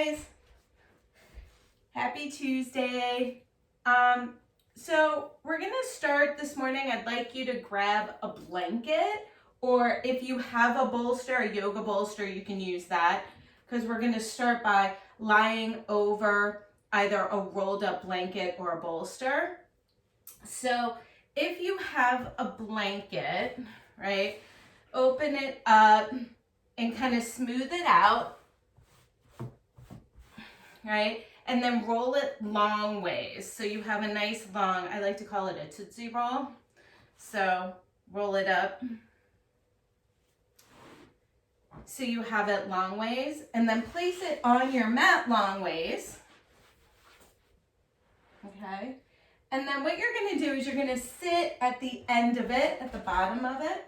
guys. Happy Tuesday. So we're gonna start this morning. I'd like you to grab a blanket, or if you have a bolster, a yoga bolster, you can use that, because we're gonna start by lying over either a rolled up blanket or a bolster. So if you have a blanket, right, open it up and kind of smooth it out, right? And then roll it long ways. So you have a nice long, I like to call it a Tootsie Roll. So roll it up. So you have it long ways, and then place it on your mat long ways. Okay. And then what you're gonna do is you're gonna sit at the end of it, at the bottom of it,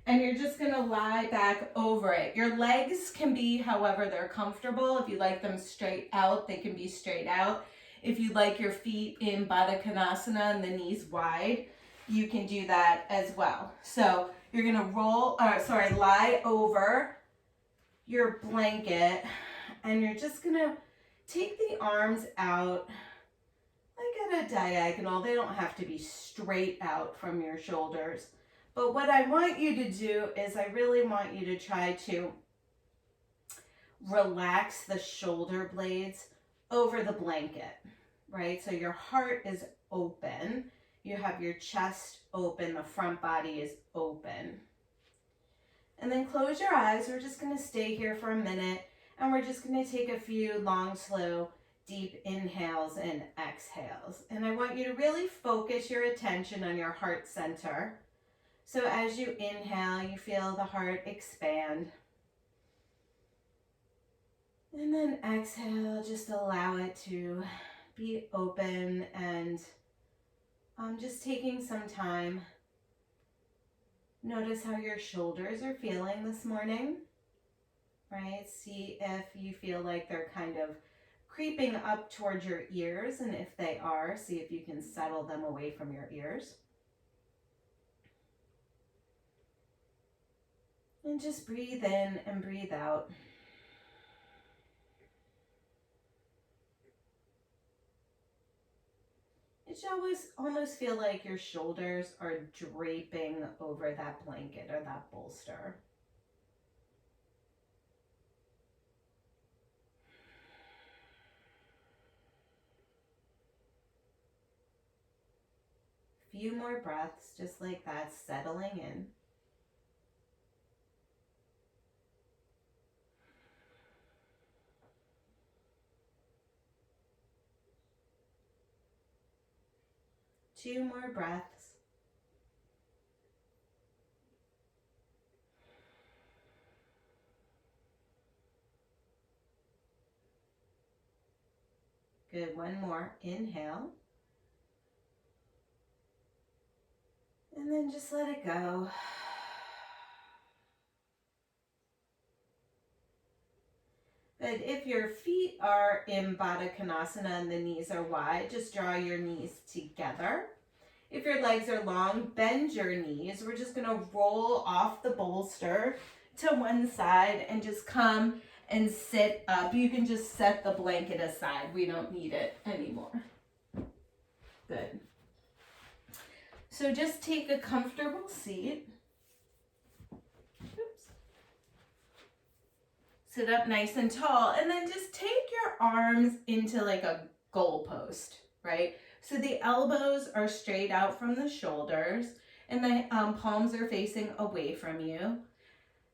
and you're just gonna lie back over it. Your legs can be however they're comfortable. If you like them straight out, they can be straight out. If you like your feet in Baddha Konasana and the knees wide, you can do that as well. So you're gonna lie over your blanket, and you're just gonna take the arms out like at a diagonal. They don't have to be straight out from your shoulders. But what I want you to do is I really want you to try to relax the shoulder blades over the blanket, right? So your heart is open. You have your chest open. The front body is open. And then close your eyes. We're just going to stay here for a minute, and we're just going to take a few long, slow, deep inhales and exhales. And I want you to really focus your attention on your heart center. So as you inhale, you feel the heart expand. And then exhale, just allow it to be open, and just taking some time. Notice how your shoulders are feeling this morning, right? See if you feel like they're kind of creeping up towards your ears, and if they are, see if you can settle them away from your ears. And just breathe in and breathe out. It should almost feel like your shoulders are draping over that blanket or that bolster. Few more breaths, just like that, settling in. Two more breaths. Good, one more. Inhale. And then just let it go. Good. If your feet are in Baddha Konasana and the knees are wide, just draw your knees together. If your legs are long, bend your knees. We're just gonna roll off the bolster to one side and just come and sit up. You can just set the blanket aside. We don't need it anymore. Good. So just take a comfortable seat. Oops. Sit up nice and tall, and then just take your arms into like a goalpost, right? So the elbows are straight out from the shoulders, and the palms are facing away from you.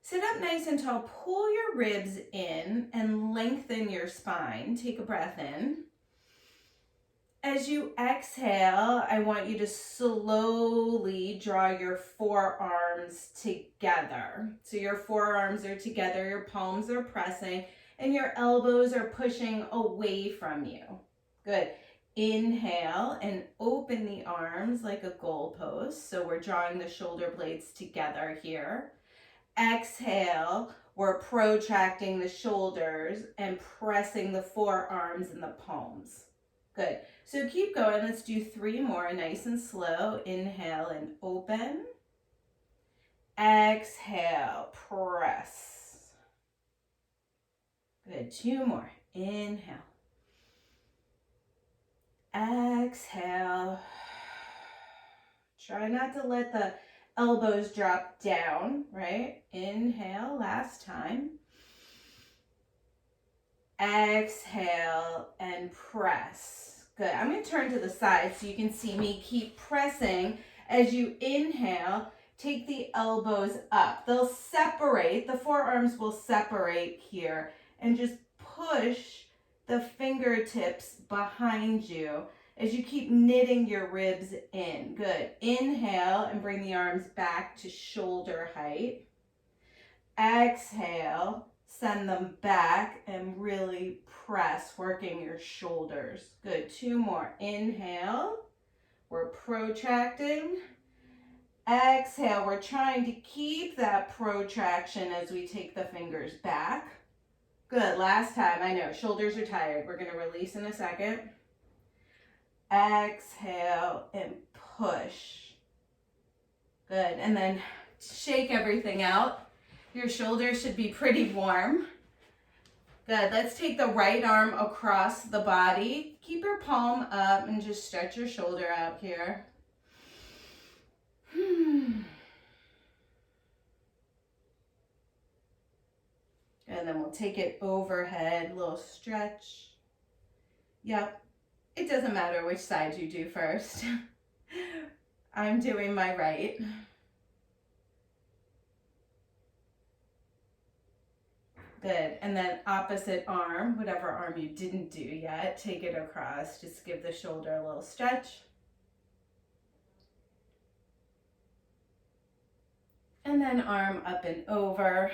Sit up nice and tall, pull your ribs in and lengthen your spine. Take a breath in. As you exhale, I want you to slowly draw your forearms together. So your forearms are together, your palms are pressing, and your elbows are pushing away from you. Good. Inhale and open the arms like a goalpost. So we're drawing the shoulder blades together here. Exhale, we're protracting the shoulders and pressing the forearms and the palms. Good. So keep going. Let's do 3 more, nice and slow. Inhale and open. Exhale, press. Good, 2 more. Inhale. Exhale. Try not to let the elbows drop down, right? Inhale, last time. Exhale and press. Good. I'm going to turn to the side so you can see me. Keep pressing. As you inhale, take the elbows up. They'll separate. The forearms will separate here. And just push the fingertips behind you as you keep knitting your ribs in. Good. Inhale and bring the arms back to shoulder height. Exhale, send them back and really press, working your shoulders. Good. 2 more. Inhale. We're protracting. Exhale. We're trying to keep that protraction as we take the fingers back. Good. Last time. I know shoulders are tired. We're going to release in a second. Exhale and push. Good. And then shake everything out. Your shoulders should be pretty warm. Good. Let's take the right arm across the body. Keep your palm up and just stretch your shoulder out here. And then we'll take it overhead, little stretch. Yep. It doesn't matter which side you do first. I'm doing my right. Good. And then opposite arm, whatever arm you didn't do yet, take it across. Just give the shoulder a little stretch. And then arm up and over.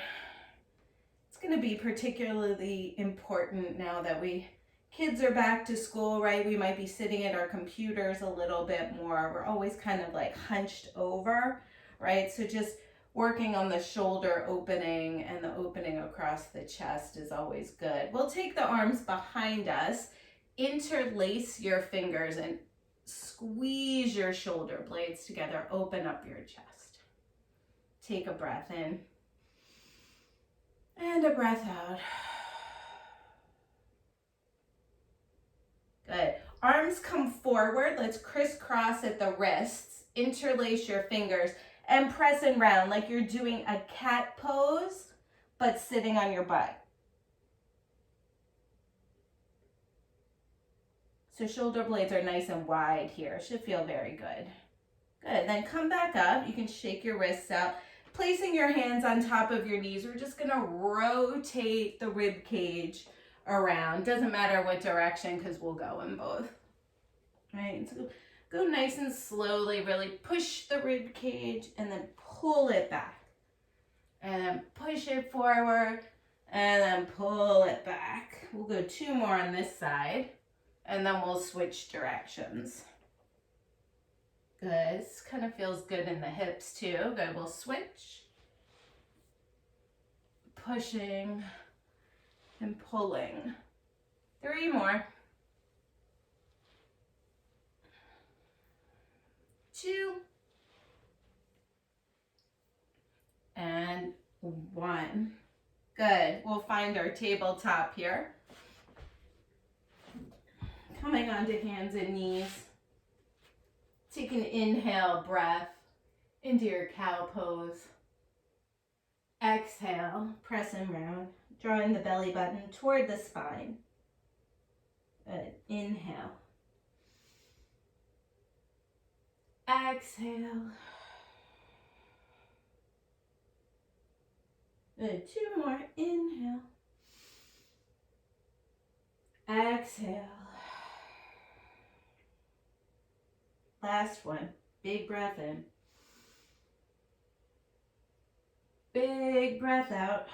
It's going to be particularly important now that kids are back to school, right? We might be sitting at our computers a little bit more. We're always kind of like hunched over, right? So just working on the shoulder opening and the opening across the chest is always good. We'll take the arms behind us, interlace your fingers and squeeze your shoulder blades together. Open up your chest. Take a breath in and a breath out. Good. Arms come forward. Let's crisscross at the wrists. Interlace your fingers. And press and round like you're doing a cat pose, but sitting on your butt. So shoulder blades are nice and wide here. Should feel very good. Good. Then come back up. You can shake your wrists out. Placing your hands on top of your knees, we're just going to rotate the rib cage around. Doesn't matter what direction because we'll go in both. Right? So go nice and slowly, really push the rib cage and then pull it back. And then push it forward and then pull it back. We'll go 2 more on this side and then we'll switch directions. Good. This kind of feels good in the hips too. Good. We'll switch. Pushing and pulling. 3 more. 2 and 1. Good. We'll find our tabletop here. Coming onto hands and knees. Take an inhale breath into your cow pose. Exhale, press and round, drawing the belly button toward the spine. Good. Inhale. Exhale. Good. 2 more. Inhale. Exhale. Last one. Big breath in. Big breath out.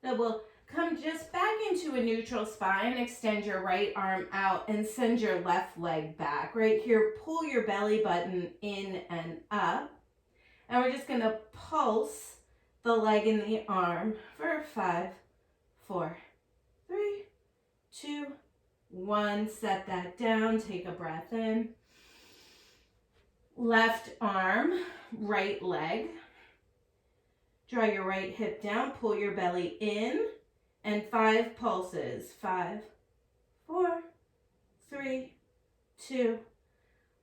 Now we'll come just back into a neutral spine. Extend your right arm out and send your left leg back. Right here, pull your belly button in and up. And we're just going to pulse the leg and the arm for 5, 4, 3, 2, 1. Set that down. Take a breath in. Left arm, right leg. Draw your right hip down, pull your belly in, and 5 pulses. 5, 4, 3, 2,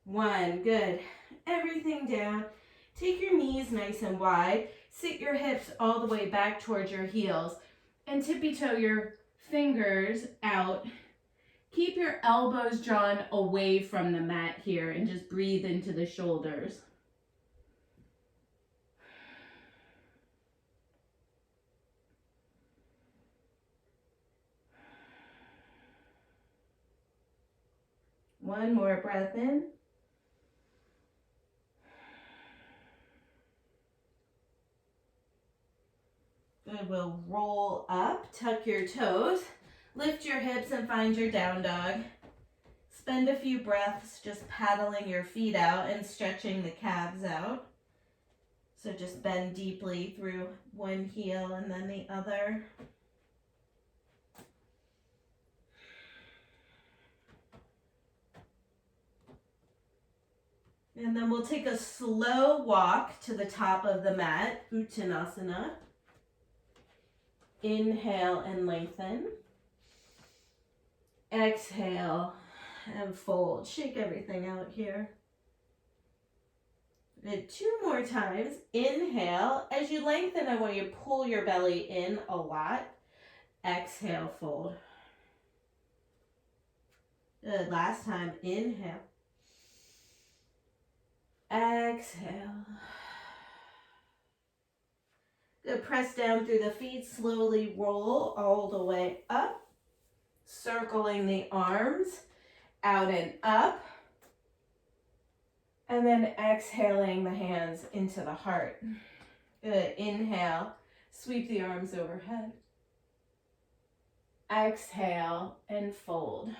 1. Good. Everything down. Take your knees nice and wide. Sit your hips all the way back towards your heels and tippy toe your fingers out. Keep your elbows drawn away from the mat here and just breathe into the shoulders. One more breath in. Good, we'll roll up, tuck your toes, lift your hips and find your down dog. Spend a few breaths just paddling your feet out and stretching the calves out. So just bend deeply through one heel and then the other. And then we'll take a slow walk to the top of the mat, Uttanasana. Inhale and lengthen. Exhale and fold. Shake everything out here. Good. 2 more times. Inhale. As you lengthen, I want you to pull your belly in a lot. Exhale, fold. Good. Last time. Inhale. Exhale. Good. Press down through the feet. Slowly roll all the way up. Circling the arms out and up. And then exhaling the hands into the heart. Good. Inhale. Sweep the arms overhead. Exhale and fold.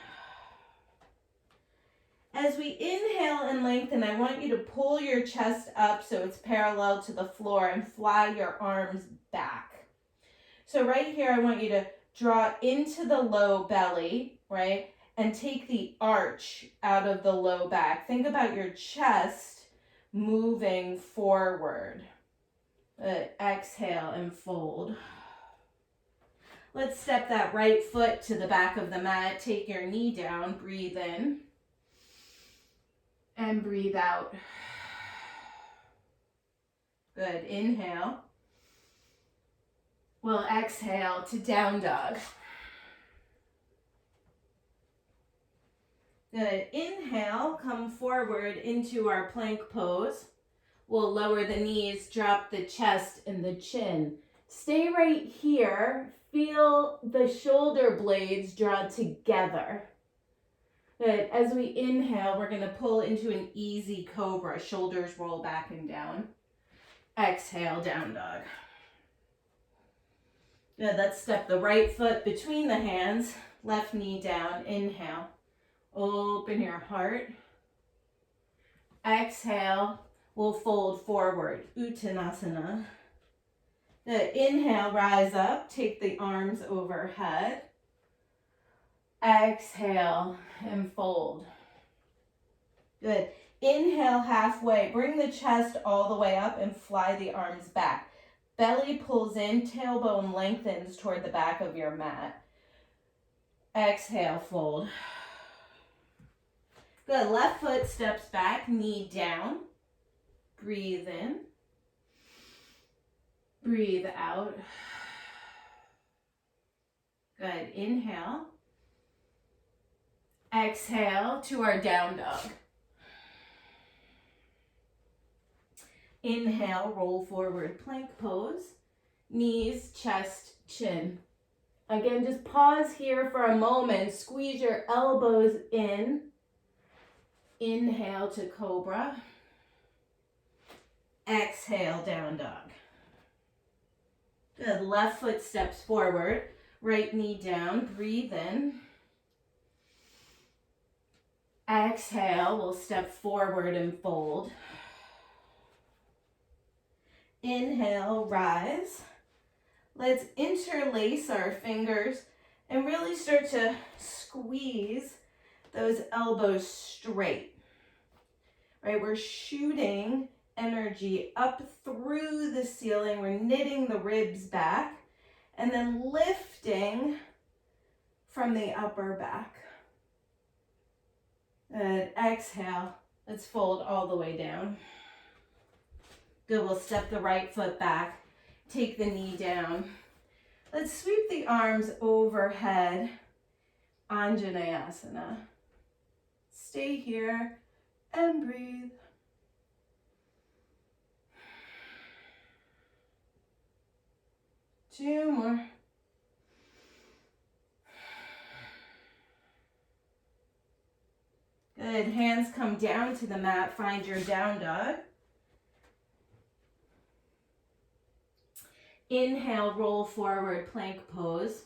As we inhale and lengthen, I want you to pull your chest up so it's parallel to the floor and fly your arms back. So right here, I want you to draw into the low belly, right? And take the arch out of the low back. Think about your chest moving forward. Exhale and fold. Let's step that right foot to the back of the mat. Take your knee down. Breathe in. And breathe out. Good. Inhale. We'll exhale to down dog. Good. Inhale, come forward into our plank pose. We'll lower the knees, drop the chest and the chin. Stay right here. Feel the shoulder blades draw together. Good. As we inhale, we're going to pull into an easy cobra. Shoulders roll back and down. Exhale, down dog. Good. Let's step the right foot between the hands. Left knee down. Inhale. Open your heart. Exhale. We'll fold forward. Uttanasana. Good. Inhale, rise up. Take the arms overhead. Exhale and fold. Good. Inhale halfway. Bring the chest all the way up and fly the arms back. Belly pulls in, tailbone lengthens toward the back of your mat. Exhale, fold. Good. Left foot steps back, knee down. Breathe in. Breathe out. Good. Inhale. Exhale to our down dog. Inhale, roll forward, plank pose. Knees, chest, chin. Again, just pause here for a moment. Squeeze your elbows in. Inhale to cobra. Exhale, down dog. Good. Left foot steps forward. Right knee down. Breathe in. Exhale, we'll step forward and fold. Inhale, rise. Let's interlace our fingers and really start to squeeze those elbows straight. Right, we're shooting energy up through the ceiling. We're knitting the ribs back and then lifting from the upper back. Good. Exhale. Let's fold all the way down. Good. We'll step the right foot back. Take the knee down. Let's sweep the arms overhead. Anjaneyasana. Stay here and breathe. Two more. Good. Hands come down to the mat. Find your down dog. Inhale, roll forward, plank pose.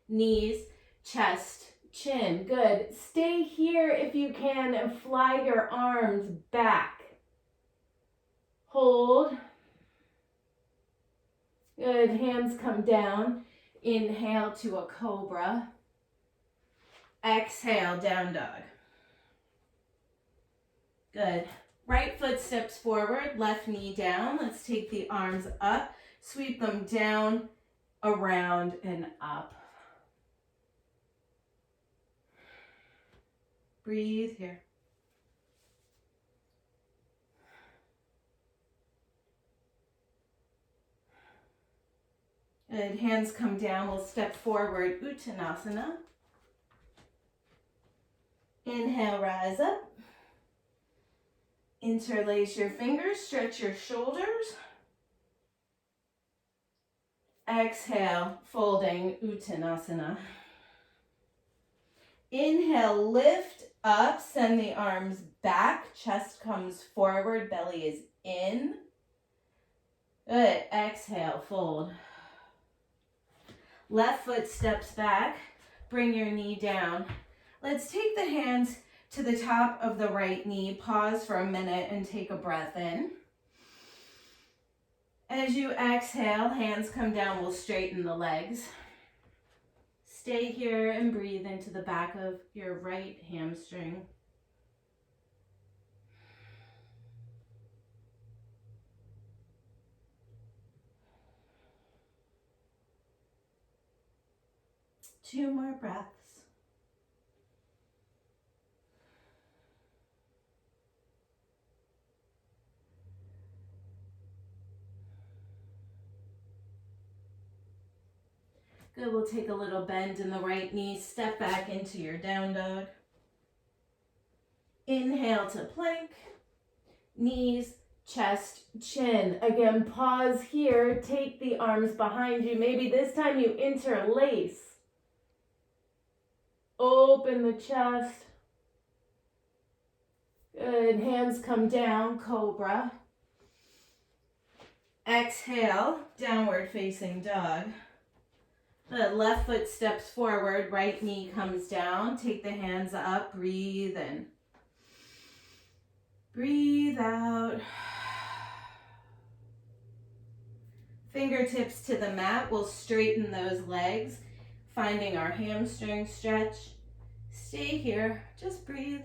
Knees, chest, chin. Good. Stay here if you can and fly your arms back. Hold. Good. Hands come down. Inhale to a cobra. Exhale, down dog. Good. Right foot steps forward, left knee down. Let's take the arms up, sweep them down, around, and up. Breathe here. Good. Hands come down. We'll step forward, Uttanasana. Inhale, rise up. Interlace your fingers, stretch your shoulders. Exhale, folding Uttanasana. Inhale, lift up, send the arms back, chest comes forward, belly is in. Good. Exhale, fold. Left foot steps back, bring your knee down. Let's take the hands to the top of the right knee. Pause for a minute and take a breath in. As you exhale, hands come down, we'll straighten the legs. Stay here and breathe into the back of your right hamstring. Two more breaths. Good, we'll take a little bend in the right knee, step back into your down dog. Inhale to plank, knees, chest, chin. Again, pause here, take the arms behind you. Maybe this time you interlace. Open the chest. Good, hands come down, cobra. Exhale, downward facing dog. The left foot steps forward, right knee comes down. Take the hands up, breathe in. Breathe out. Fingertips to the mat. We'll straighten those legs, finding our hamstring stretch. Stay here, just breathe.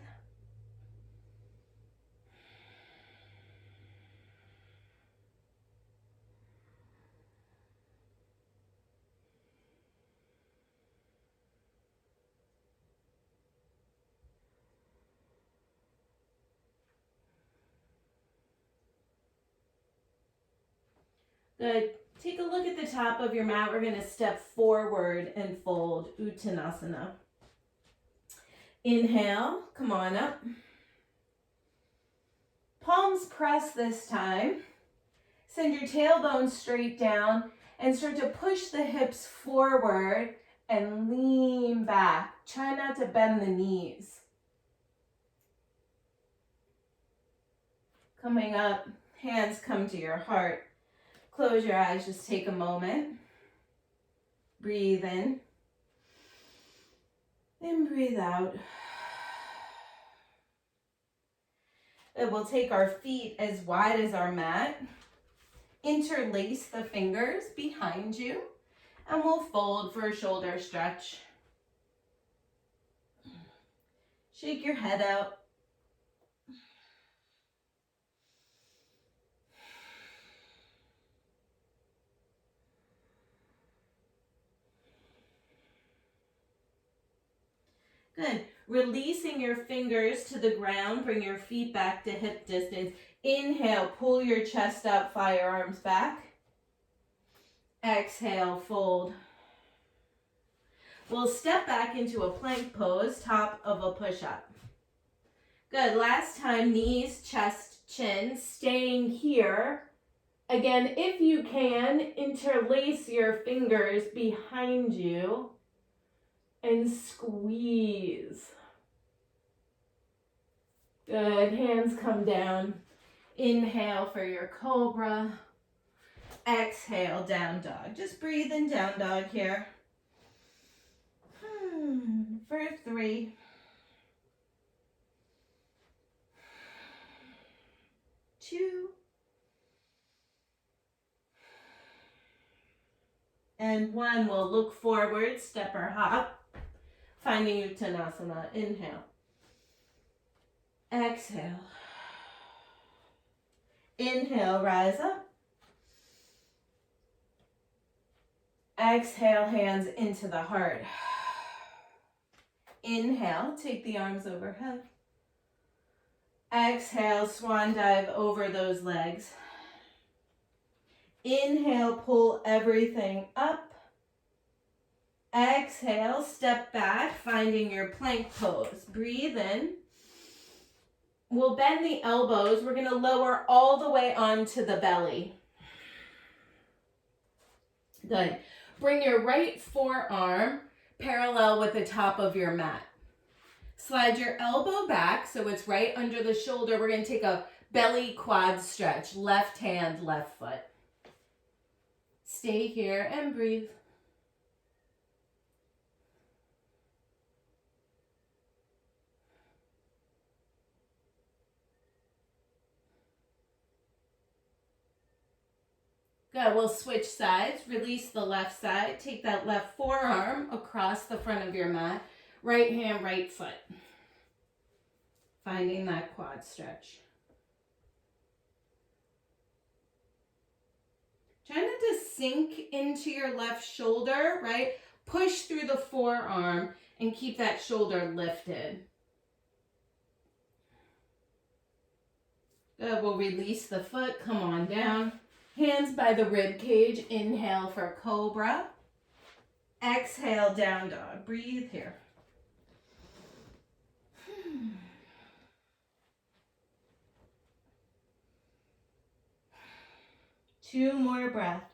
Good. Take a look at the top of your mat. We're going to step forward and fold Uttanasana. Inhale, come on up. Palms press this time. Send your tailbone straight down and start to push the hips forward and lean back. Try not to bend the knees. Coming up, hands come to your heart. Close your eyes, just take a moment. Breathe in. And breathe out. And we'll take our feet as wide as our mat. Interlace the fingers behind you. And we'll fold for a shoulder stretch. Shake your head out. Good. Releasing your fingers to the ground. Bring your feet back to hip distance. Inhale, pull your chest up, fly your arms back. Exhale, fold. We'll step back into a plank pose, top of a push-up. Good. Last time, knees, chest, chin, staying here. Again, if you can, interlace your fingers behind you and squeeze. Good. Hands come down. Inhale for your cobra. Exhale, down dog. Just breathe in down dog here. For 3. 2. And 1. We'll look forward, step or hop. Finding Uttanasana. Inhale. Exhale. Inhale, rise up. Exhale, hands into the heart. Inhale, take the arms overhead. Exhale, swan dive over those legs. Inhale, pull everything up. Exhale, step back, finding your plank pose. Breathe in. We'll bend the elbows. We're going to lower all the way onto the belly. Good. Bring your right forearm parallel with the top of your mat. Slide your elbow back so it's right under the shoulder. We're going to take a belly quad stretch. Left hand, left foot. Stay here and breathe. Good. We'll switch sides. Release the left side. Take that left forearm across the front of your mat. Right hand, right foot. Finding that quad stretch. Try not to sink into your left shoulder, right? Push through the forearm and keep that shoulder lifted. Good. We'll release the foot. Come on down. Hands by the rib cage. Inhale for cobra. Exhale, down dog. Breathe here. 2 more breaths.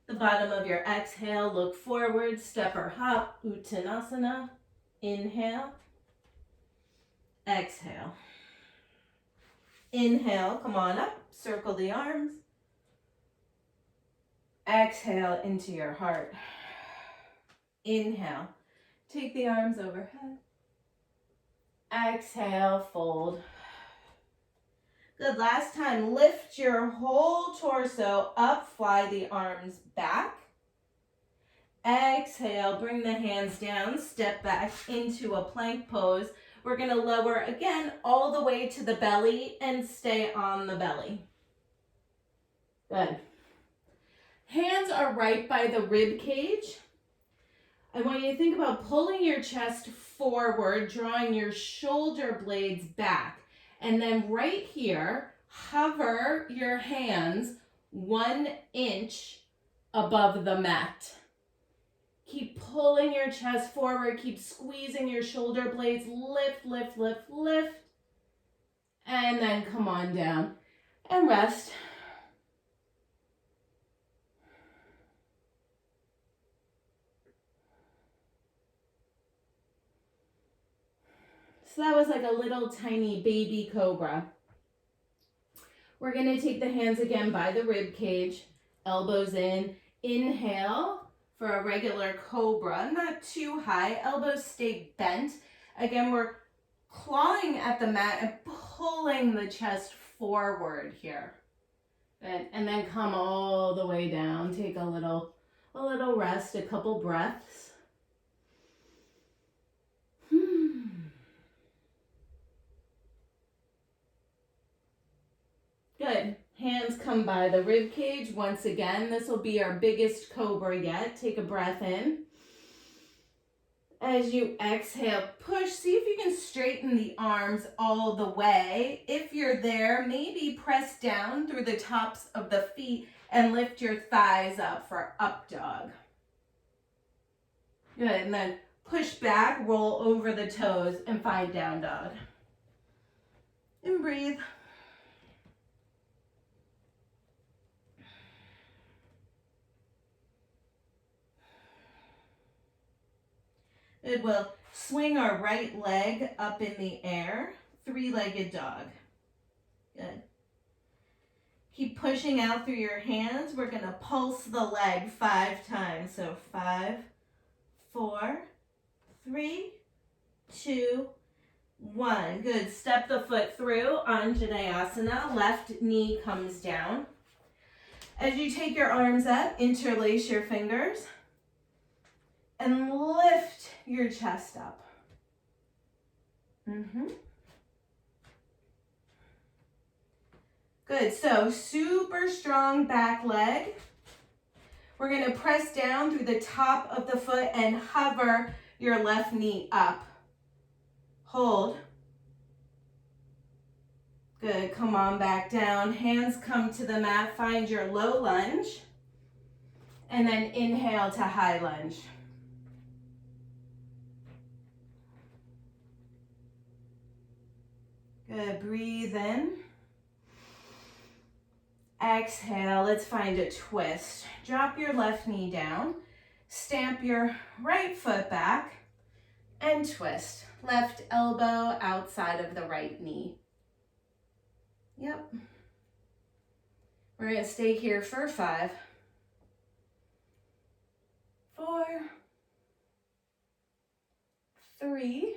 The bottom of your exhale, look forward, step or hop, Uttanasana. Inhale. Exhale. Inhale, come on up, circle the arms. Exhale into your heart. Inhale, take the arms overhead. Exhale, fold. Good, last time, lift your whole torso up, fly the arms back. Exhale, bring the hands down, step back into a plank pose. We're gonna lower again all the way to the belly and stay on the belly. Good. Hands are right by the rib cage. I want you to think about pulling your chest forward, drawing your shoulder blades back. And then right here, hover your hands 1 inch above the mat. Keep pulling your chest forward. Keep squeezing your shoulder blades. Lift, lift, lift, lift. And then come on down and rest. So that was like a little tiny baby cobra. We're going to take the hands again by the rib cage, elbows in. Inhale for a regular cobra, not too high. Elbows stay bent. Again, we're clawing at the mat and pulling the chest forward here. And then come all the way down. Take a little rest, a couple breaths. Good. Hands come by the rib cage. Once again, this will be our biggest cobra yet. Take a breath in. As you exhale, push. See if you can straighten the arms all the way. If you're there, maybe press down through the tops of the feet and lift your thighs up for up dog. Good, and then push back, roll over the toes, and find down dog. And breathe. Good, we'll swing our right leg up in the air, three-legged dog. Good. Keep pushing out through your hands. We're gonna pulse the leg 5 times. So 5, 4, 3, 2, 1. Good, step the foot through, Anjaneyasana, left knee comes down. As you take your arms up, interlace your fingers and lift your chest up. Good, so super strong back leg. We're gonna press down through the top of the foot and hover your left knee up. Hold. Good, come on back down. Hands come to the mat, find your low lunge. And then inhale to high lunge. Good, breathe in. Exhale, let's find a twist. Drop your left knee down, stamp your right foot back, and twist. Left elbow outside of the right knee. Yep. We're gonna stay here for 5, 4, 3,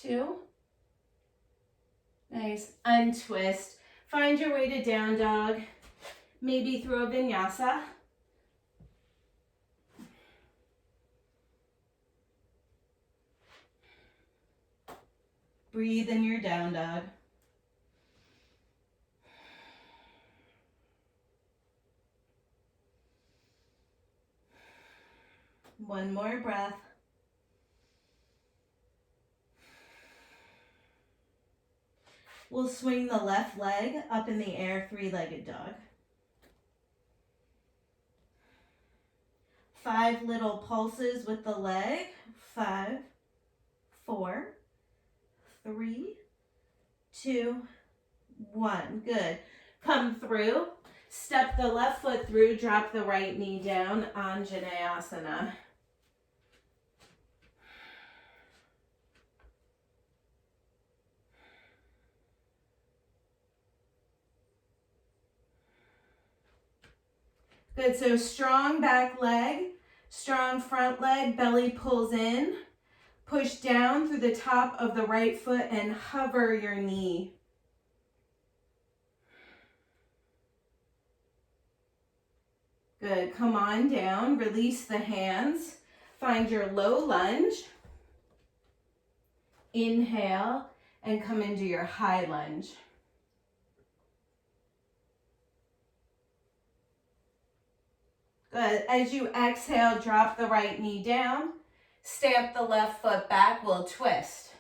2. Nice. Untwist. Find your way to down dog. Maybe through a vinyasa. Breathe in your down dog. One more breath. We'll swing the left leg up in the air, three-legged dog. 5 little pulses with the leg. 5, 4, 3, 2, 1. Good. Come through. Step the left foot through. Drop the right knee down. Anjaneyasana. Good, so strong back leg, strong front leg, belly pulls in. Push down through the top of the right foot and hover your knee. Good, come on down, release the hands. Find your low lunge. Inhale and come into your high lunge. Good. As you exhale, drop the right knee down. Stamp the left foot back. We'll twist.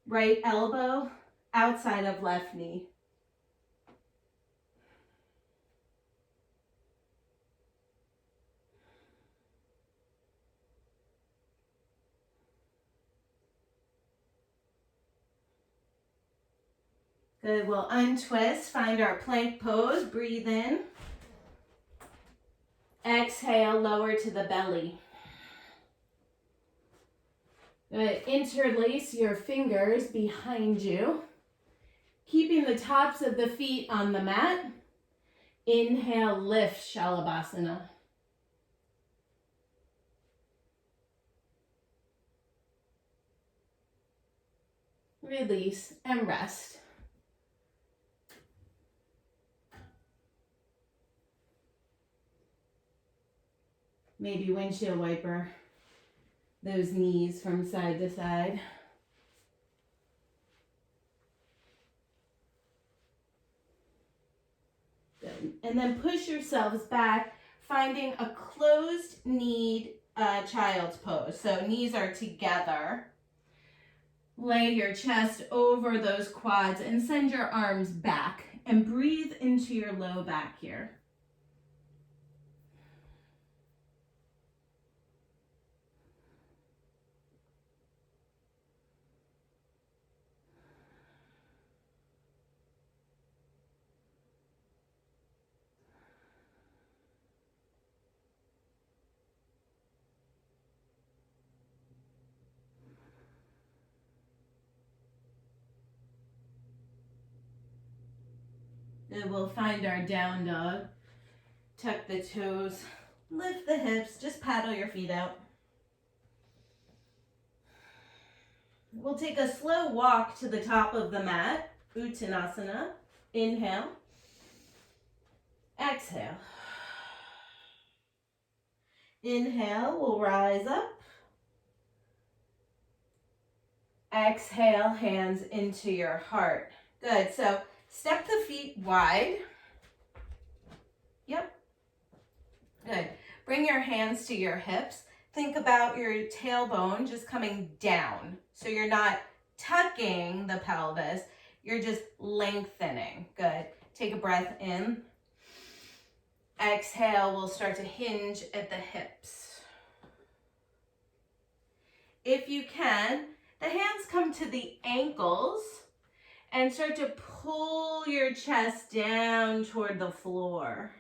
Right elbow outside of left knee. Good. We'll untwist. Find our plank pose. Breathe in. Exhale, lower to the belly. Good. Interlace your fingers behind you, keeping the tops of the feet on the mat. Inhale, lift, Shalabhasana. Release and rest. Maybe windshield wiper those knees from side to side. And then push yourselves back, finding a closed kneed child's pose. So knees are together. Lay your chest over those quads and send your arms back and breathe into your low back here. And we'll find our down dog. Tuck the toes, lift the hips, just paddle your feet out. We'll take a slow walk to the top of the mat, Uttanasana. Inhale. Exhale. Inhale, we'll rise up. Exhale, hands into your heart. Good, so step the feet wide. Yep. Good. Bring your hands to your hips. Think about your tailbone just coming down. So you're not tucking the pelvis, you're just lengthening. Good. Take a breath in. Exhale, we'll start to hinge at the hips. If you can, the hands come to the ankles and start to pull your chest down toward the floor.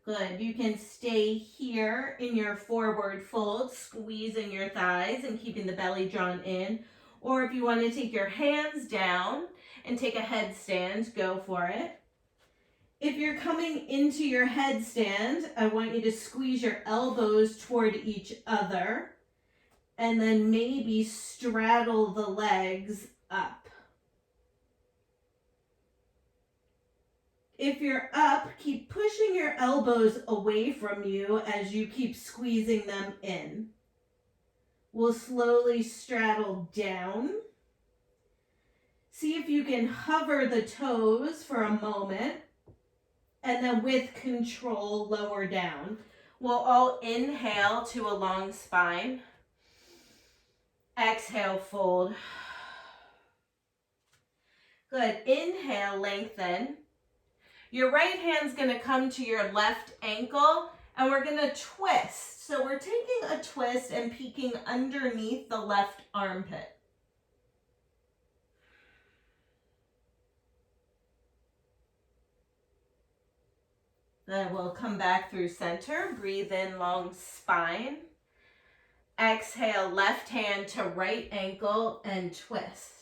Good. You can stay here in your forward fold, squeezing your thighs and keeping the belly drawn in. Or if you want to take your hands down and take a headstand, go for it. If you're coming into your headstand, I want you to squeeze your elbows toward each other and then maybe straddle the legs up. If you're up, keep pushing your elbows away from you as you keep squeezing them in. We'll slowly straddle down. See if you can hover the toes for a moment and then with control lower down. We'll all inhale to a long spine. Exhale, fold. Good. Inhale, lengthen. Your right hand's going to come to your left ankle and we're going to twist. So we're taking a twist and peeking underneath the left armpit. Then we'll come back through center. Breathe in, long spine. Exhale, left hand to right ankle and twist.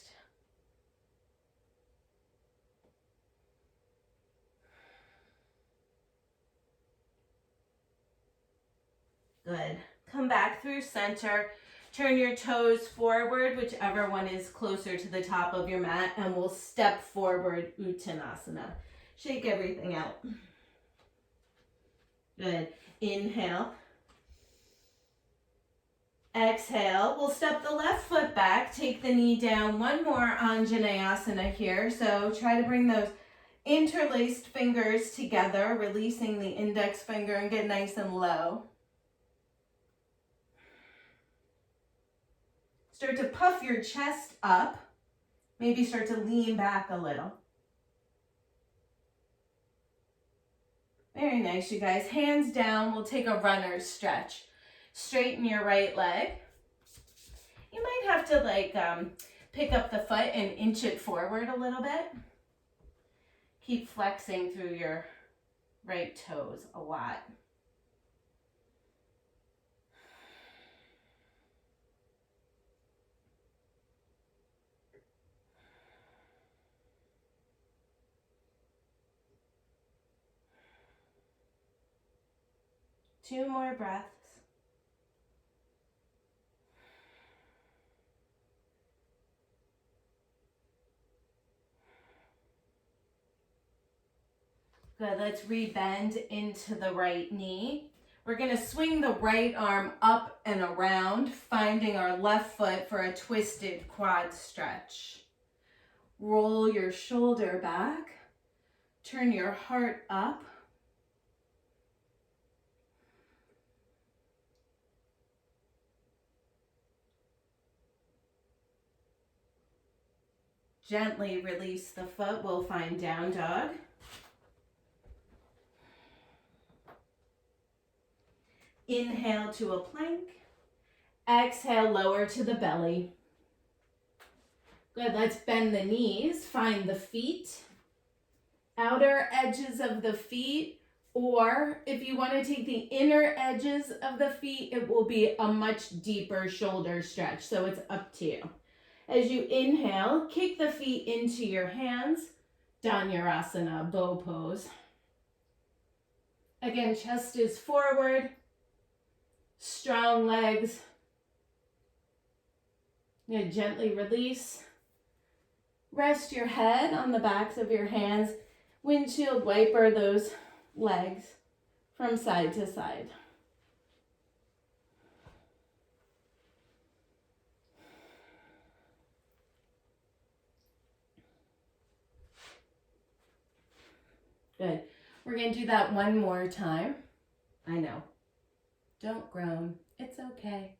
Good. Come back through center. Turn your toes forward, whichever one is closer to the top of your mat, and we'll step forward, Uttanasana. Shake everything out. Good. Inhale. Exhale. We'll step the left foot back. Take the knee down. One more Anjaneyasana here. So try to bring those interlaced fingers together, releasing the index finger and get nice and low. Start to puff your chest up. Maybe start to lean back a little. Very nice, you guys. Hands down. We'll take a runner's stretch. Straighten your right leg. You might have to pick up the foot and inch it forward a little bit. Keep flexing through your right toes a lot. Two more breaths. Good, let's rebend into the right knee. We're gonna swing the right arm up and around, finding our left foot for a twisted quad stretch. Roll your shoulder back, Turn your heart up. Gently release the foot. We'll find down dog. Inhale to a plank. Exhale, lower to the belly. Good, let's bend the knees. Find the feet, outer edges of the feet, or if you want to take the inner edges of the feet, it will be a much deeper shoulder stretch, so it's up to you. As you inhale, kick the feet into your hands, Dhanurasana, bow pose. Again, chest is forward, strong legs. You're gonna gently release. Rest your head on the backs of your hands. Windshield wiper those legs from side to side. Good. We're going to do that one more time. I know. Don't groan. It's okay.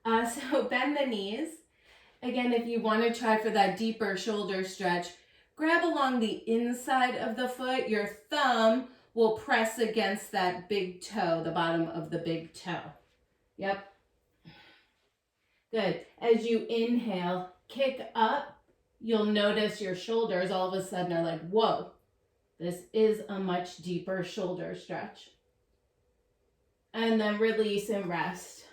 So bend the knees. Again, if you want to try for that deeper shoulder stretch, grab along the inside of the foot. Your thumb will press against that big toe, the bottom of the big toe. Yep. Good. As you inhale, kick up, you'll notice your shoulders all of a sudden are like, whoa, this is a much deeper shoulder stretch. And then release and rest.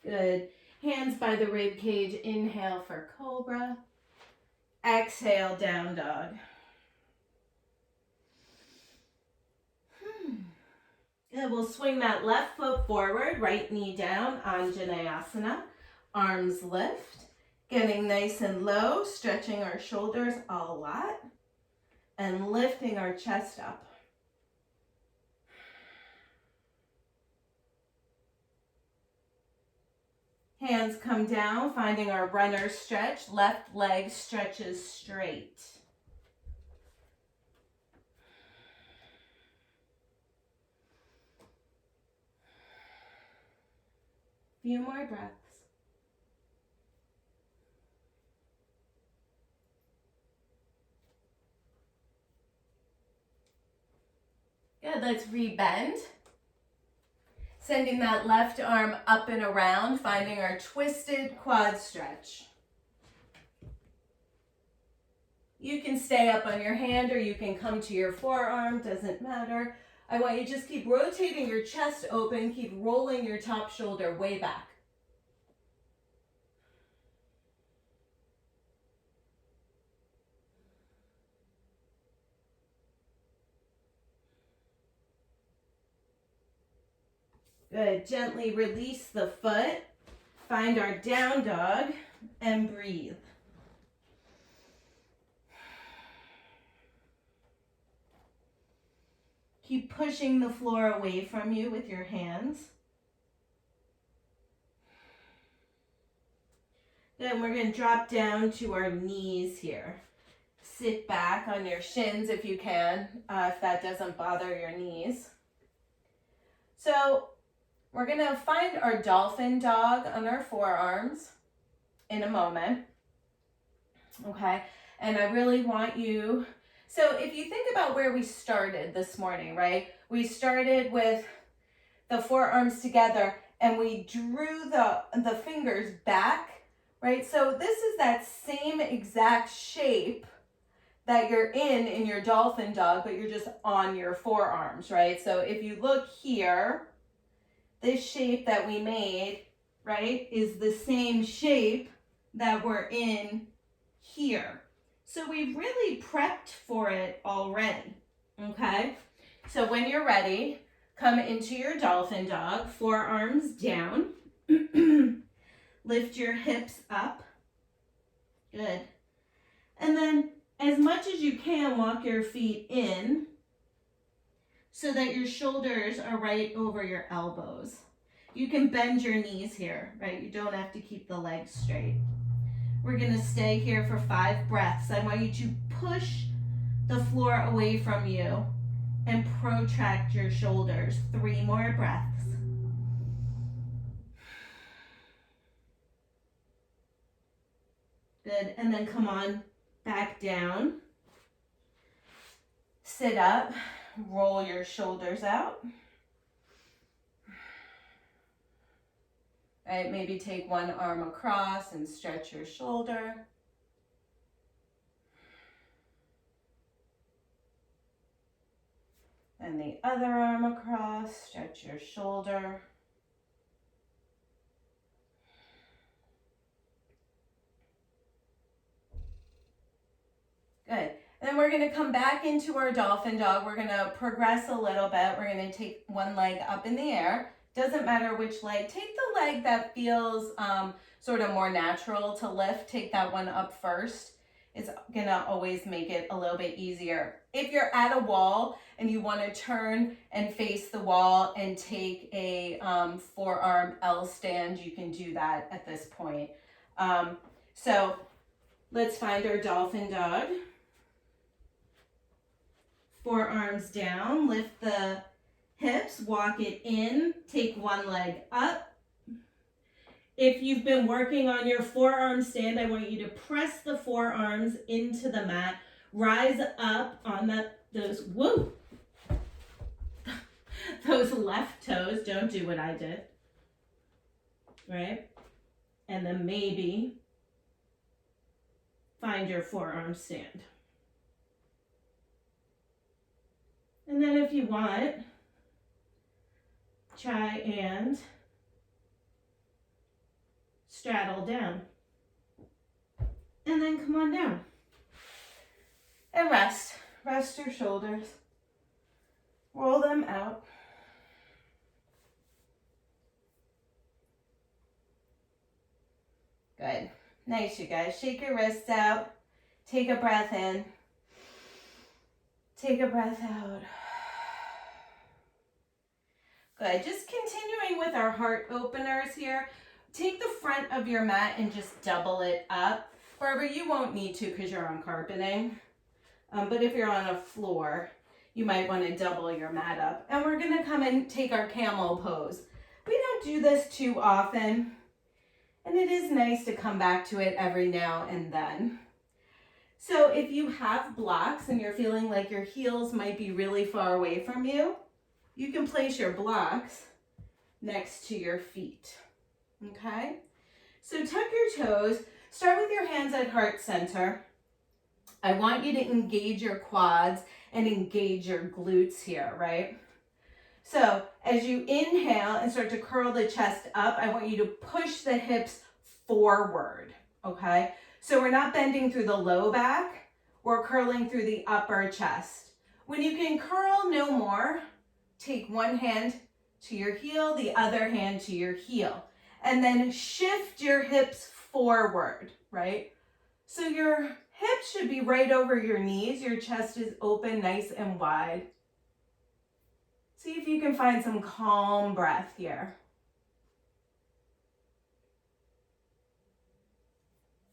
Good. Hands by the rib cage. Inhale for cobra. Exhale, down dog. Good. We'll swing that left foot forward, right knee down, Anjaneyasana. Arms lift. Getting nice and low, stretching our shoulders a lot. And lifting our chest up. Hands come down, finding our runner stretch. Left leg stretches straight. Few more breaths. Good, let's rebend. Sending that left arm up and around, finding our twisted quad stretch. You can stay up on your hand or you can come to your forearm, doesn't matter. I want you to just keep rotating your chest open, keep rolling your top shoulder way back. Good. Gently release the foot. Find our down dog and breathe. Keep pushing the floor away from you with your hands. Then we're going to drop down to our knees here. Sit back on your shins if you can, if that doesn't bother your knees. So we're going to find our dolphin dog on our forearms in a moment. Okay, and I really want you, so if you think about where we started this morning, right? We started with the forearms together and we drew the fingers back, right? So this is that same exact shape that you're in your dolphin dog, but you're just on your forearms, right? So if you look here, this shape that we made, right, is the same shape that we're in here. So we've really prepped for it already, okay? So when you're ready, come into your dolphin dog, forearms down. Lift your hips up. Good. And then as much as you can, walk your feet in. so that your shoulders are right over your elbows. You can bend your knees here, right? You don't have to keep the legs straight. We're gonna stay here for 5 breaths. I want you to push the floor away from you and protract your shoulders. 3 more breaths. Good, and then come on back down. Sit up, roll your shoulders out. Right, maybe take one arm across and stretch your shoulder. And the other arm across, stretch your shoulder. Good. And then we're going to come back into our dolphin dog. We're going to progress a little bit. We're going to take one leg up in the air. Doesn't matter which leg. Take the leg that feels sort of more natural to lift. Take that one up first. It's going to always make it a little bit easier. If you're at a wall and you want to turn and face the wall and take a forearm L stand, you can do that at this point. So let's find our dolphin dog. Forearms down, lift the hips, walk it in, take one leg up. If you've been working on your forearm stand, I want you to press the forearms into the mat, rise up on those left toes. Don't do what I did, right? And then maybe find your forearm stand. And then if you want, try and straddle down. And then come on down. And rest. Rest your shoulders. Roll them out. Good. Nice, you guys. Shake your wrists out. Take a breath in. Take a breath out. Good. Just continuing with our heart openers here. Take the front of your mat and just double it up. However, you won't need to because you're on carpeting. But if you're on a floor, you might want to double your mat up. And we're going to come and take our camel pose. We don't do this too often. And it is nice to come back to it every now and then. So if you have blocks and you're feeling like your heels might be really far away from you, you can place your blocks next to your feet, okay? So tuck your toes, start with your hands at heart center. I want you to engage your quads and engage your glutes here, right? So as you inhale and start to curl the chest up, I want you to push the hips forward, okay? So we're not bending through the low back, we're curling through the upper chest. When you can curl no more, take one hand to your heel, the other hand to your heel, and then shift your hips forward, right? So your hips should be right over your knees, your chest is open, nice and wide. See if you can find some calm breath here.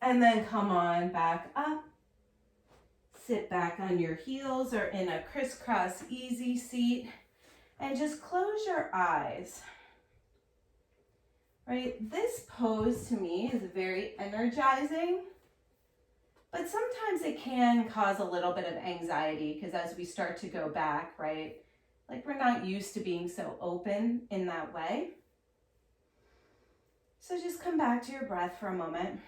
And then come on back up. Sit back on your heels or in a crisscross easy seat and just close your eyes. Right? This pose to me is very energizing, but sometimes it can cause a little bit of anxiety because as we start to go back, right? Like we're not used to being so open in that way. So just come back to your breath for a moment.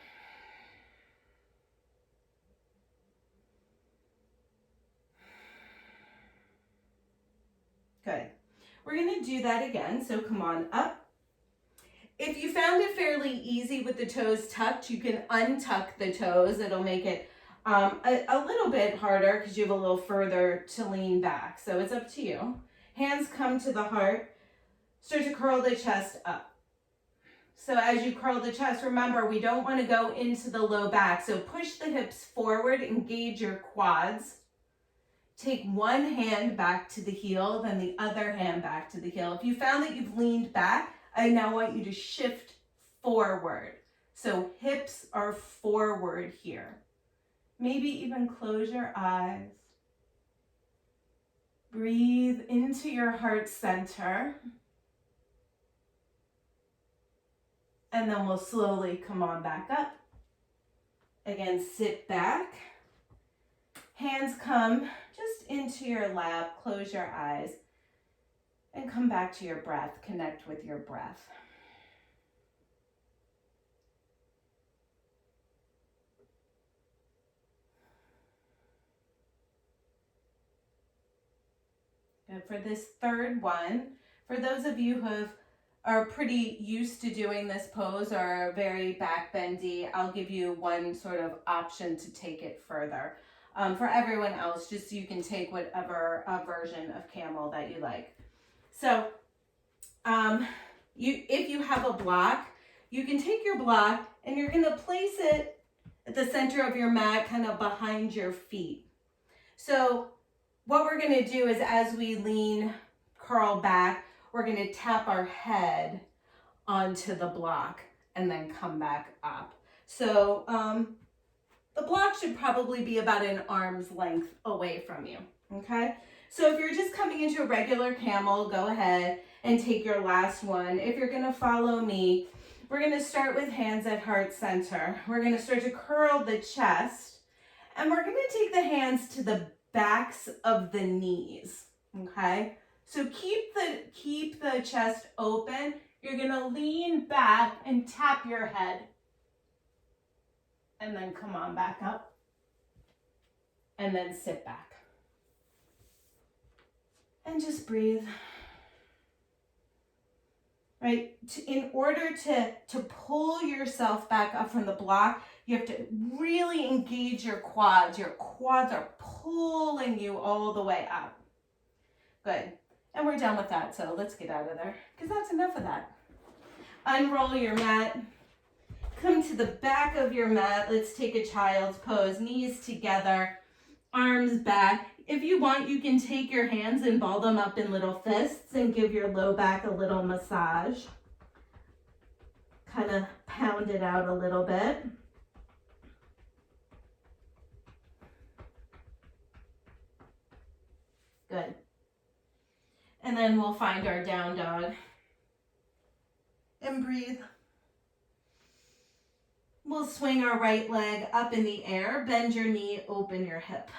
Good. We're going to do that again. So come on up. If you found it fairly easy with the toes tucked, you can untuck the toes. It'll make it a little bit harder because you have a little further to lean back. So it's up to you. Hands come to the heart. Start to curl the chest up. So as you curl the chest, remember, we don't want to go into the low back. So push the hips forward, engage your quads. Take one hand back to the heel, then the other hand back to the heel. If you found that you've leaned back, I now want you to shift forward. So hips are forward here. Maybe even close your eyes. Breathe into your heart center. And then we'll slowly come on back up. Again, sit back. Hands come just into your lap. Close your eyes. And come back to your breath. Connect with your breath. Good. For this third one, for those of you who are pretty used to doing this pose or are very back bendy, I'll give you one sort of option to take it further. For everyone else, just so you can take whatever version of camel that you like. So if you have a block, you can take your block and you're going to place it at the center of your mat, kind of behind your feet. So what we're going to do is, as we lean, curl back, we're going to tap our head onto the block and then come back up. So the block should probably be about an arm's length away from you, okay? So if you're just coming into a regular camel, go ahead and take your last one. If you're going to follow me, we're going to start with hands at heart center. We're going to start to curl the chest, and we're going to take the hands to the backs of the knees, okay? So keep the chest open. You're going to lean back and tap your head. And then come on back up. And then sit back. And just breathe. Right? In order to pull yourself back up from the block, you have to really engage your quads. Your quads are pulling you all the way up. Good. And we're done with that, so let's get out of there, because that's enough of that. Unroll your mat. Come to the back of your mat. Let's take a child's pose. Knees together, arms back. If you want, you can take your hands and ball them up in little fists and give your low back a little massage. Kind of pound it out a little bit. Good. And then we'll find our down dog. And breathe. We'll swing our right leg up in the air, bend your knee, open your hip.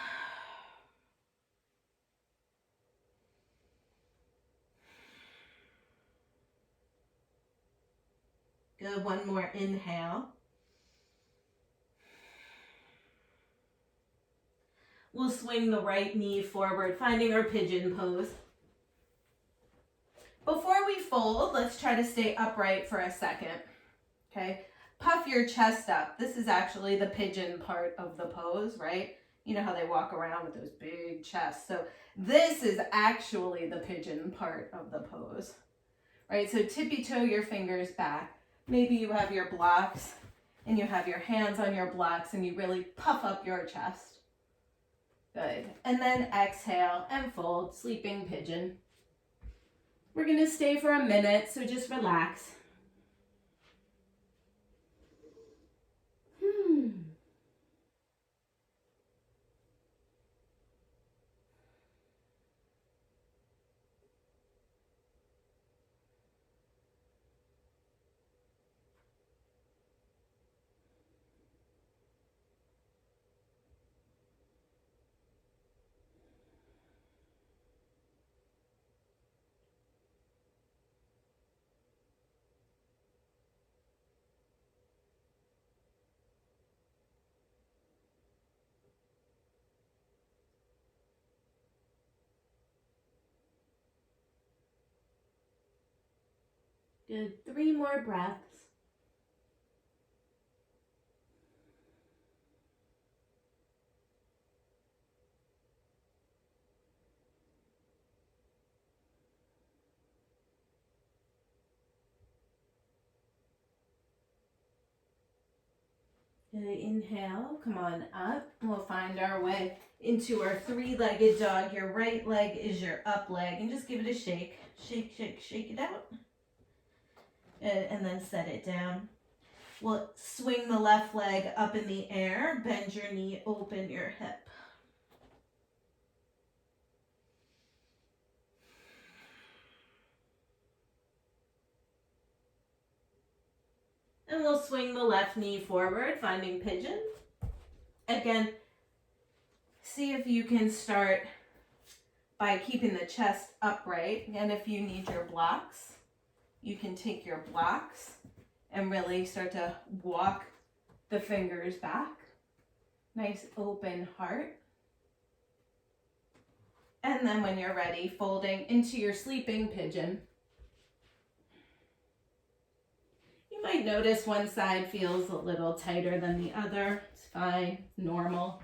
Good, one more inhale. We'll swing the right knee forward, finding our pigeon pose. Before we fold, let's try to stay upright for a second, okay? Puff your chest up. This is actually the pigeon part of the pose, right? You know how they walk around with those big chests. So this is actually the pigeon part of the pose, right? So tippy toe your fingers back. Maybe you have your blocks and you have your hands on your blocks and you really puff up your chest. Good. And then exhale and fold, sleeping pigeon. We're going to stay for a minute, so just relax. Good. 3 more breaths. Inhale, come on up. We'll find our way into our three-legged dog. Your right leg is your up leg, and just give it a shake. Shake, shake, shake it out. And then set it down. We'll swing the left leg up in the air, bend your knee, open your hip. And we'll swing the left knee forward, finding pigeon. Again, see if you can start by keeping the chest upright. And if you need your blocks, you can take your blocks and really start to walk the fingers back. Nice open heart. And then when you're ready, folding into your sleeping pigeon. You might notice one side feels a little tighter than the other. It's fine, normal.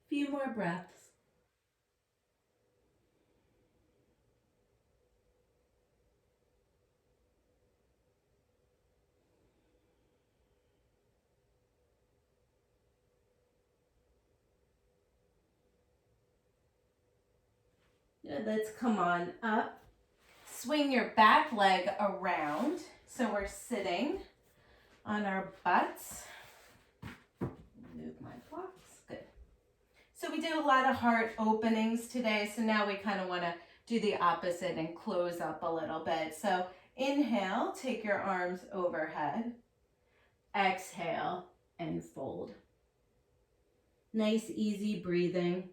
Few more breaths. Good, let's come on up. Swing your back leg around. So we're sitting on our butts. Move my blocks. Good. So we did a lot of heart openings today. So now we kind of want to do the opposite and close up a little bit. So inhale, take your arms overhead. Exhale and fold. Nice, easy breathing.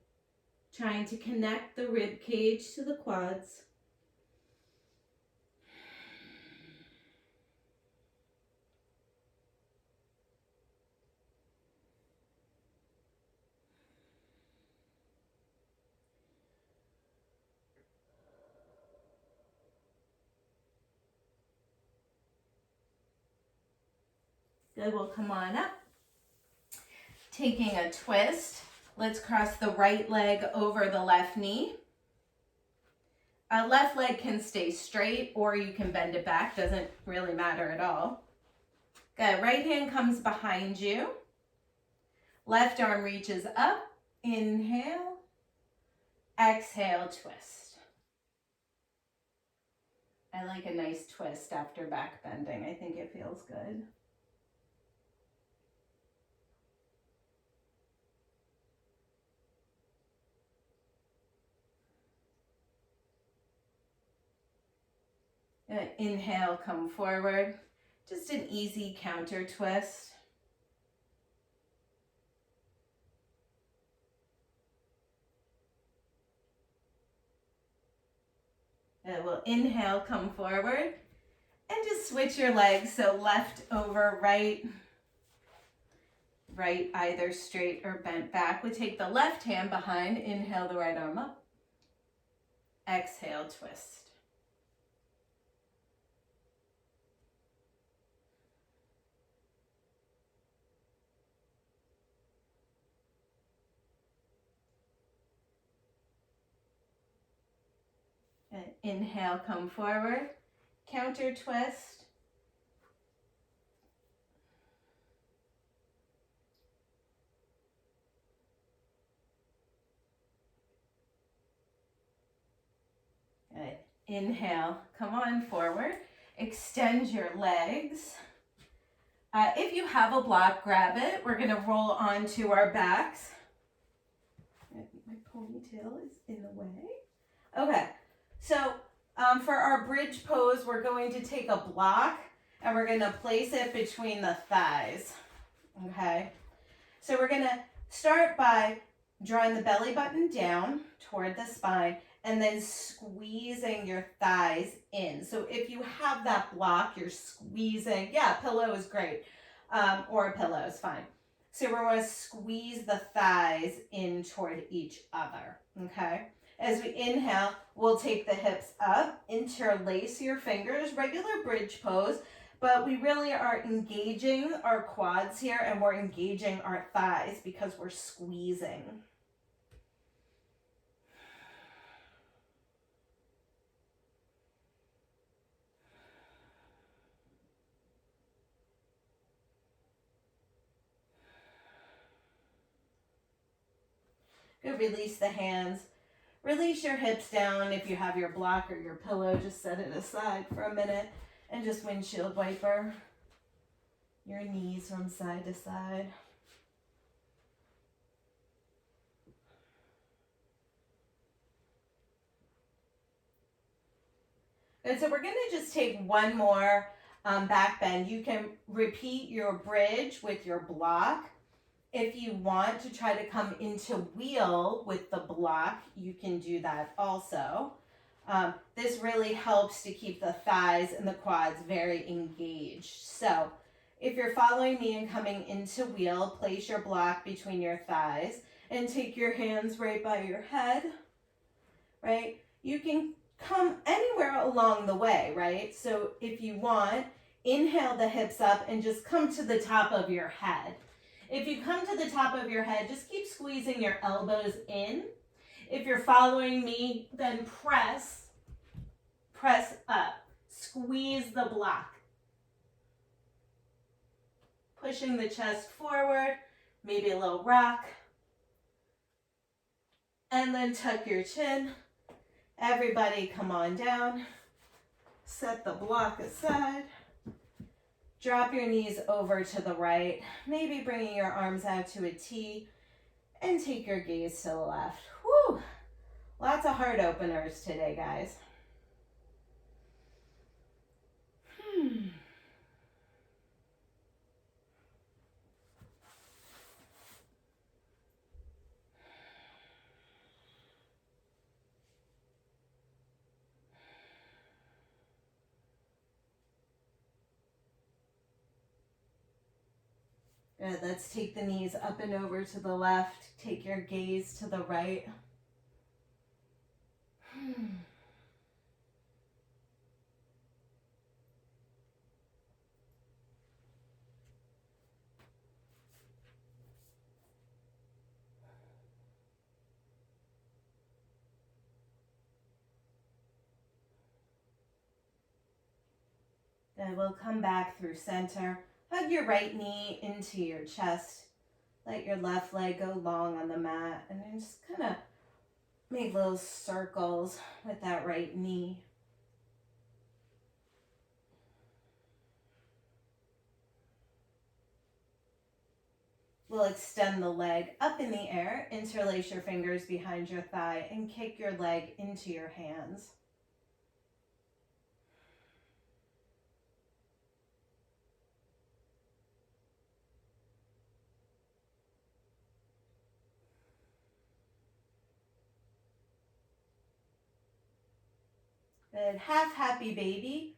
Trying to connect the rib cage to the quads. Good, we'll come on up. Taking a twist. Let's cross the right leg over the left knee. Left leg can stay straight or you can bend it back. Doesn't really matter at all. Good. Right hand comes behind you. Left arm reaches up. Inhale. Exhale, twist. I like a nice twist after back bending. I think it feels good. Inhale, come forward. Just an easy counter twist. We'll inhale, come forward. And just switch your legs. So left over right. Right either straight or bent back. We take the left hand behind. Inhale the right arm up. Exhale, twist. And inhale, come forward. Counter twist. Good. Inhale, come on forward. Extend your legs. If you have a block, grab it. We're going to roll onto our backs. My ponytail is in the way. Okay. So for our bridge pose, we're going to take a block and we're going to place it between the thighs. Okay. So we're going to start by drawing the belly button down toward the spine and then squeezing your thighs in. So if you have that block, you're squeezing. Yeah, pillow is great. Or a pillow is fine. So we're going to squeeze the thighs in toward each other. Okay. As we inhale, we'll take the hips up, interlace your fingers, regular bridge pose, but we really are engaging our quads here and we're engaging our thighs because we're squeezing. Good, release the hands. Release your hips down. If you have your block or your pillow, just set it aside for a minute and just windshield wiper your knees from side to side. And so we're going to just take one more back bend. You can repeat your bridge with your block. If you want to try to come into wheel with the block, you can do that also. This really helps to keep the thighs and the quads very engaged. So if you're following me and coming into wheel, place your block between your thighs and take your hands right by your head, right? You can come anywhere along the way, right? So if you want, inhale the hips up and just come to the top of your head. If you come to the top of your head, just keep squeezing your elbows in. If you're following me, then press up. Squeeze the block. Pushing the chest forward, maybe a little rock. And then tuck your chin. Everybody come on down. Set the block aside. Drop your knees over to the right, maybe bringing your arms out to a T, and take your gaze to the left. Whew! Lots of heart openers today, guys. Good, let's take the knees up and over to the left. Take your gaze to the right. Then we'll come back through center. Hug your right knee into your chest. Let your left leg go long on the mat. And then just kind of make little circles with that right knee. We'll extend the leg up in the air. Interlace your fingers behind your thigh and kick your leg into your hands. Good. Half happy baby.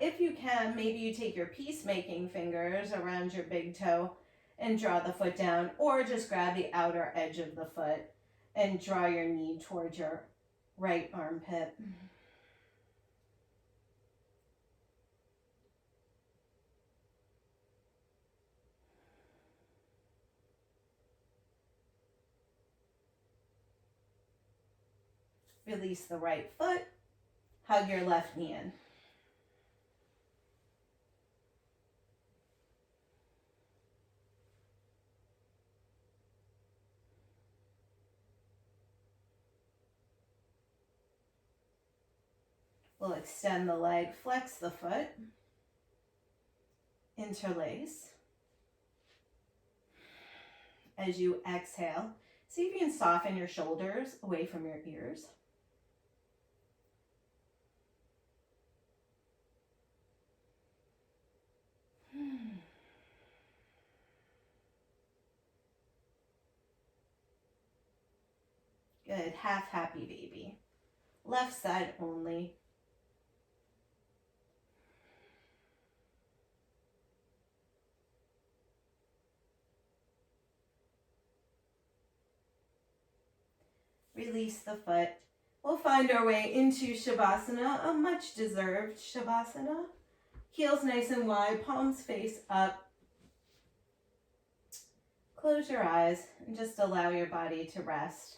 If you can, maybe you take your peacemaking fingers around your big toe and draw the foot down, or just grab the outer edge of the foot and draw your knee towards your right armpit. Release the right foot. Hug your left knee in. We'll extend the leg, flex the foot, interlace. As you exhale, see if you can soften your shoulders away from your ears. Good, half happy baby. Left side only. Release the foot. We'll find our way into Shavasana, a much deserved Shavasana. Heels nice and wide, palms face up. Close your eyes and just allow your body to rest.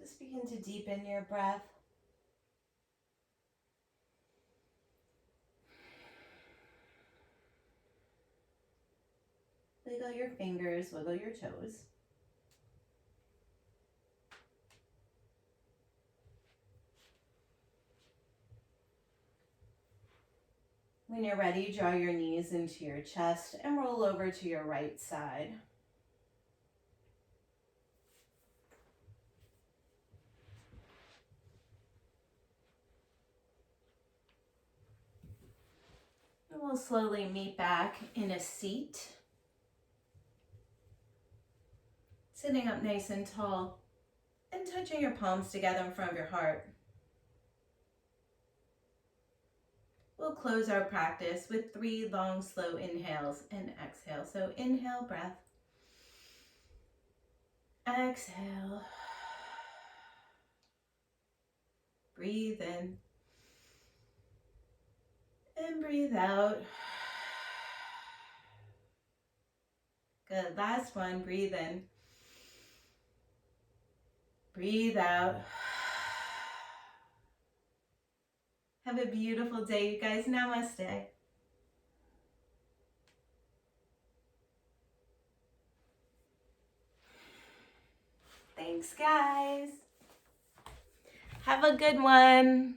Just begin to deepen your breath. Wiggle your fingers, wiggle your toes. When you're ready, draw your knees into your chest and roll over to your right side. And we'll slowly meet back in a seat. Sitting up nice and tall and touching your palms together in front of your heart. We'll close our practice with 3 long, slow inhales and exhale. So inhale, breath. Exhale. Breathe in. And breathe out. Good. Last one. Breathe in. Breathe out. Have a beautiful day, you guys. Namaste. Thanks, guys. Have a good one.